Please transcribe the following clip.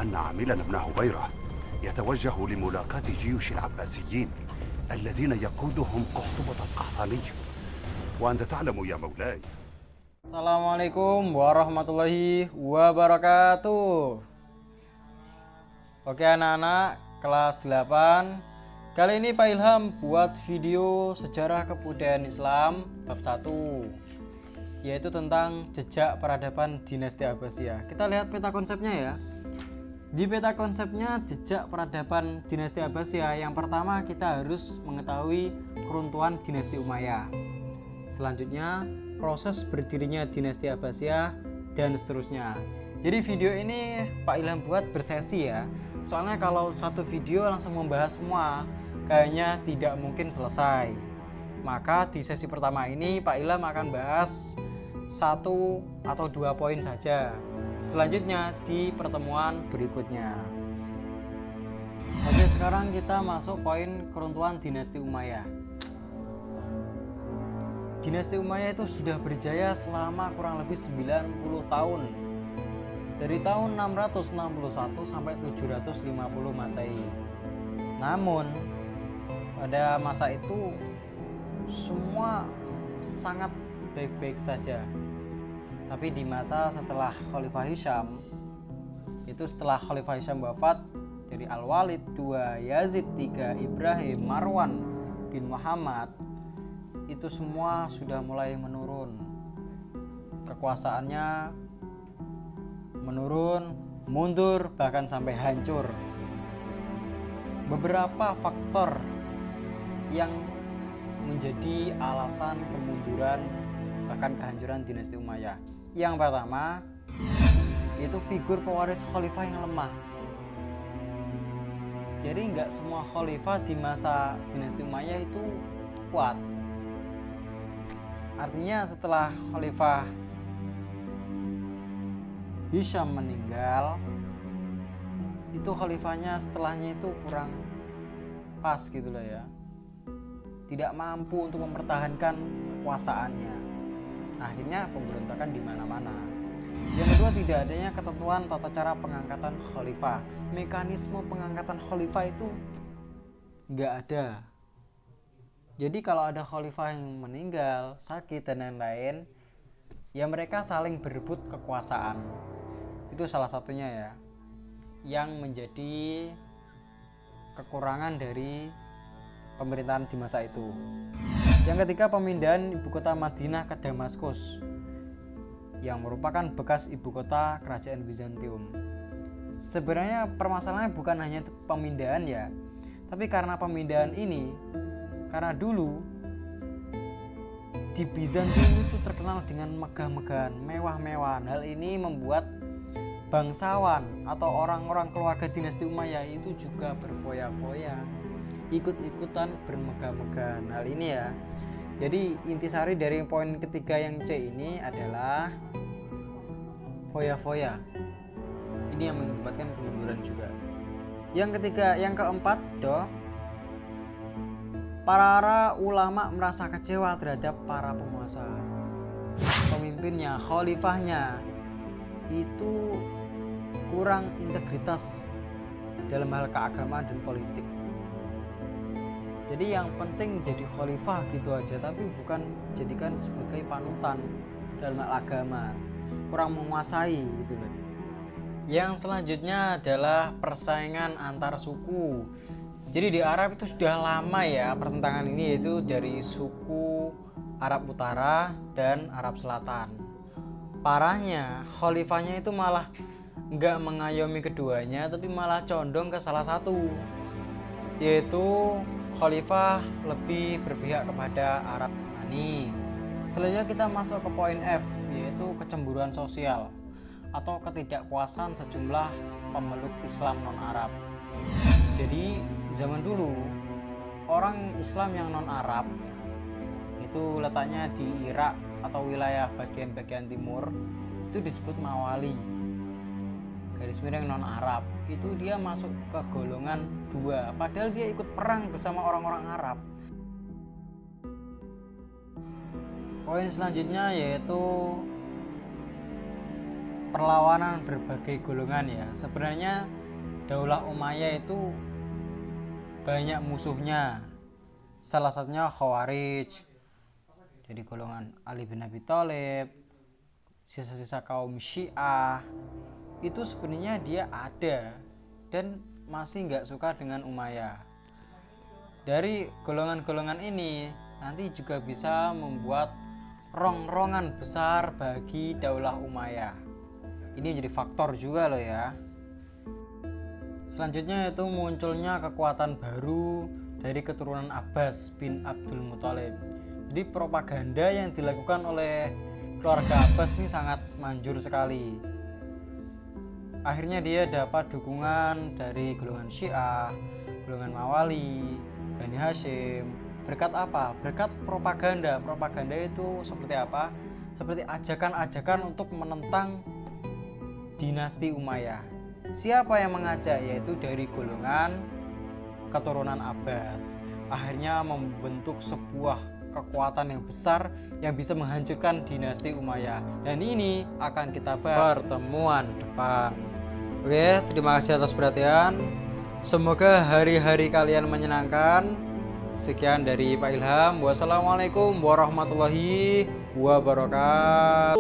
أن عاملا بن هبيرة يتوجه لملاقاة جيوش العباسيين الذين يقودهم قحطبة القحطاني، وأنت تعلم يا مولاي. Assalamualaikum warahmatullahi wabarakatuh. Oke anak-anak kelas 8, kali ini Pak Ilham buat video sejarah kebudayaan Islam bab 1, yaitu tentang jejak peradaban dinasti Abbasiyah. Kita lihat peta konsepnya ya. Di peta konsepnya jejak peradaban dinasti Abbasiyah, yang pertama kita harus mengetahui keruntuhan dinasti Umayyah. Selanjutnya proses berdirinya dinasti Abbasiyah dan seterusnya. Jadi video ini Pak Ilham buat bersesi ya. Soalnya kalau satu video langsung membahas semua, kayaknya tidak mungkin selesai. Maka di sesi pertama ini Pak Ilham akan bahas 1 atau 2 poin saja. Selanjutnya di pertemuan berikutnya. Oke, sekarang kita masuk poin keruntuhan dinasti Umayyah. Dinasti Umayyah itu sudah berjaya selama kurang lebih 90 tahun. Dari tahun 661 sampai 750 Masehi. Namun pada masa itu semua sangat baik-baik saja. Tapi di masa setelah Khalifah Hisham, itu setelah Khalifah Hisham wafat, dari Al-Walid 2, Yazid 3, Ibrahim, Marwan bin Muhammad, itu semua sudah mulai menurun. Kekuasaannya menurun, mundur, bahkan sampai hancur. Beberapa faktor yang menjadi alasan kemunduran bahkan kehancuran dinasti Umayyah. Yang pertama, itu figur pewaris khalifah yang lemah. Jadi nggak semua khalifah di masa dinasti Umayyah itu kuat. Artinya setelah Khalifah Hisham meninggal, itu khalifahnya setelahnya itu kurang pas gitu lah ya. Tidak mampu untuk mempertahankan kekuasaannya. Akhirnya pemberontakan di mana-mana. Yang kedua, tidak adanya ketentuan tata cara pengangkatan khalifah. Mekanisme pengangkatan khalifah itu nggak ada. Jadi kalau ada khalifah yang meninggal, sakit dan lain-lain, ya mereka saling berebut kekuasaan. Itu salah satunya ya, yang menjadi kekurangan dari pemerintahan di masa itu. Yang ketiga, pemindahan ibu kota Madinah ke Damaskus, yang merupakan bekas ibu kota kerajaan Bizantium. Sebenarnya permasalahannya bukan hanya pemindahan ya, tapi karena pemindahan ini, karena dulu di Bizantium itu terkenal dengan megah-megahan, mewah-mewahan. Hal ini membuat bangsawan atau orang-orang keluarga dinasti Umayyah itu juga berfoya-foya, ikut-ikutan bermegah-megahan. Hal ini ya. Jadi intisari dari poin ketiga yang C ini adalah foya-foya. Ini yang mengakibatkan kemunduran juga. Yang ketiga, yang keempat, para ulama merasa kecewa terhadap para penguasa. Pemimpinnya, khalifahnya itu kurang integritas dalam hal keagamaan dan politik. Jadi yang penting jadi khalifah gitu aja, tapi bukan jadikan sebagai panutan dalam hal agama. Kurang menguasai gitu loh. Yang selanjutnya adalah persaingan antar suku. Jadi di Arab itu sudah lama ya pertentangan ini, yaitu dari suku Arab Utara dan Arab Selatan. Parahnya khalifahnya itu malah nggak mengayomi keduanya, tapi malah condong ke salah satu, yaitu khalifah lebih berpihak kepada Arab Yunani. Selanjutnya kita masuk ke poin F, yaitu kecemburuan sosial atau ketidakpuasan sejumlah pemeluk Islam non-Arab. Jadi zaman dulu orang Islam yang non-Arab itu letaknya di Irak atau wilayah bagian-bagian timur, itu disebut Mawali, garis miring non-Arab. Itu dia masuk ke golongan 2, padahal dia ikut perang bersama orang-orang Arab. Poin selanjutnya yaitu perlawanan berbagai golongan ya. Sebenarnya Daulah Umayyah itu banyak musuhnya. Salah satunya Khawarij dari golongan Ali bin Abi Thalib, sisa-sisa kaum Syiah. Itu sebenarnya dia ada dan masih nggak suka dengan Umayyah. Dari golongan-golongan ini nanti juga bisa membuat rongrongan besar bagi Daulah Umayyah. Ini jadi faktor juga loh ya. Selanjutnya itu munculnya kekuatan baru dari keturunan Abbas bin Abdul Muthalib. Jadi propaganda yang dilakukan oleh keluarga Abbas ini sangat manjur sekali. Akhirnya dia dapat dukungan dari golongan Syiah, golongan Mawali, Bani Hashim. Berkat apa? Berkat propaganda. Propaganda itu seperti apa? Seperti ajakan-ajakan untuk menentang dinasti Umayyah. Siapa yang mengajak? Yaitu dari golongan keturunan Abbas. Akhirnya membentuk sebuah kekuatan yang besar yang bisa menghancurkan dinasti Umayyah. Dan ini akan kita bahas pertemuan depan. Oke, terima kasih atas perhatian. Semoga hari-hari kalian menyenangkan. Sekian dari Pak Ilham. Wassalamualaikum warahmatullahi wabarakatuh.